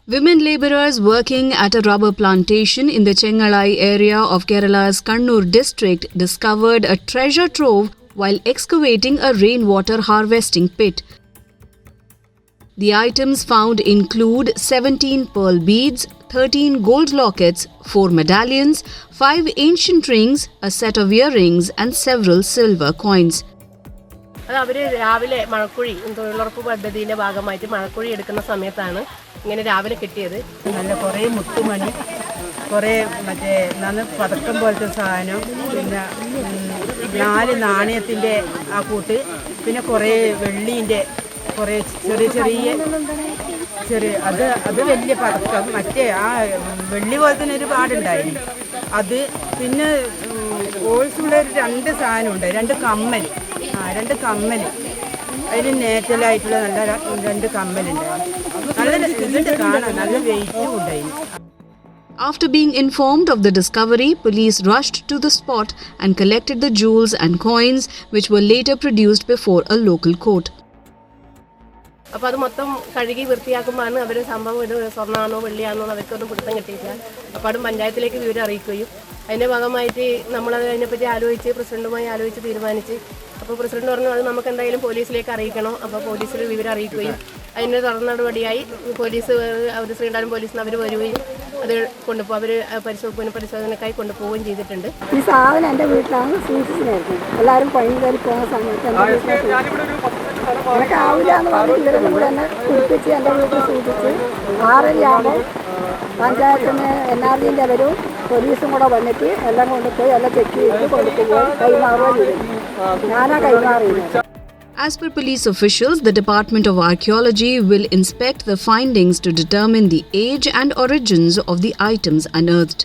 Women labourers working at a rubber plantation in the Chengalai area of Kerala's Kannur district discovered a treasure trove while excavating a rainwater harvesting pit. The items found include 17 pearl beads, 13 gold lockets, 4 medallions, 5 ancient rings, a set of earrings and several silver coins. അത് അവർ രാവിലെ മഴക്കുഴി തൊഴിലുറപ്പ് പദ്ധതിയുടെ ഭാഗമായിട്ട് മഴക്കുഴി എടുക്കുന്ന സമയത്താണ് ഇങ്ങനെ രാവിലെ കിട്ടിയത്. നല്ല കുറേ മുത്തുമണി, കുറേ മറ്റേ പതക്കം പോലത്തെ സാധനം, പിന്നെ 4 നാണയത്തിൻ്റെ ആ കൂട്ട്, പിന്നെ കുറേ വെള്ളീൻ്റെ കുറേ ചെറിയ അത് വലിയ പതക്കം, മറ്റേ ആ വെള്ളി പോലെ തന്നെ ഒരു പാടുണ്ടായിരുന്നു അത്. പിന്നെ ഓൾസുള്ള 2 സാധനമുണ്ട്, 2 കമ്മൽ, 2 കമ്മൽ, അതിന് നേറ്റലായിട്ടുള്ള നല്ല 2 കമ്മലുണ്ടായിരുന്നു. നല്ല കാണാൻ നല്ല വെയിറ്റും ഉണ്ടായിരുന്നു. After being informed of the discovery, police rushed to the spot and collected the jewels and coins, which were later produced before a local court. അപ്പോൾ അത് മൊത്തം കഴുകി വൃത്തിയാക്കുമ്പോഴാണ് അവർ സംഭവം ഇത് സ്വർണ്ണമാണോ വെള്ളിയാണോ അവർക്കൊന്നും പിടുത്തം കിട്ടിയില്ല. അപ്പോൾ അതും പഞ്ചായത്തിലേക്ക് വിവരം അറിയിക്കുകയും അതിൻ്റെ ഭാഗമായിട്ട് നമ്മളത് അതിനെപ്പറ്റി പ്രസിഡന്റുമായി ആലോചിച്ച് തീരുമാനിച്ച്. അപ്പോൾ പ്രസിഡന്റ് പറഞ്ഞു അത് നമുക്ക് എന്തായാലും പോലീസിലേക്ക് അറിയിക്കണം. അപ്പോൾ പോലീസിൽ വിവരം അറിയിക്കുകയും അതിൻ്റെ തുടർ നടപടിയായി പോലീസ് അവർ ശ്രീകാര്യം പോലീസിൽ നിന്ന് അവർ വരികയും അത് കൊണ്ടുപോകും, അവർ പുനഃപരിശോധനക്കായി കൊണ്ടുപോവുകയും ചെയ്തിട്ടുണ്ട്. ഈ സാധനം എൻ്റെ വീട്ടിലാണ് സൂക്ഷിച്ചിരുന്നത്. എല്ലാവരും പണി കയറി പോകുന്ന സമയത്ത് എനിക്ക് ആവില്ല എന്ന് പറഞ്ഞ് ഇവരും കൂടെ എന്നെ കുടിപ്പിച്ച് എൻ്റെ വീട്ടിൽ സൂക്ഷിച്ച് 6:30 പഞ്ചായത്തിന് NRDൻ്റെ അവരും പോലീസും കൂടെ വന്നിട്ട് എല്ലാം കൊണ്ടുപോയി എല്ലാം ചെക്ക് ചെയ്ത് കൊണ്ടുപോയി കൈമാറുകയും ചെയ്തു. ഞാനാ കൈമാറിയത്. As per police officials, the Department of Archaeology will inspect the findings to determine the age and origins of the items unearthed.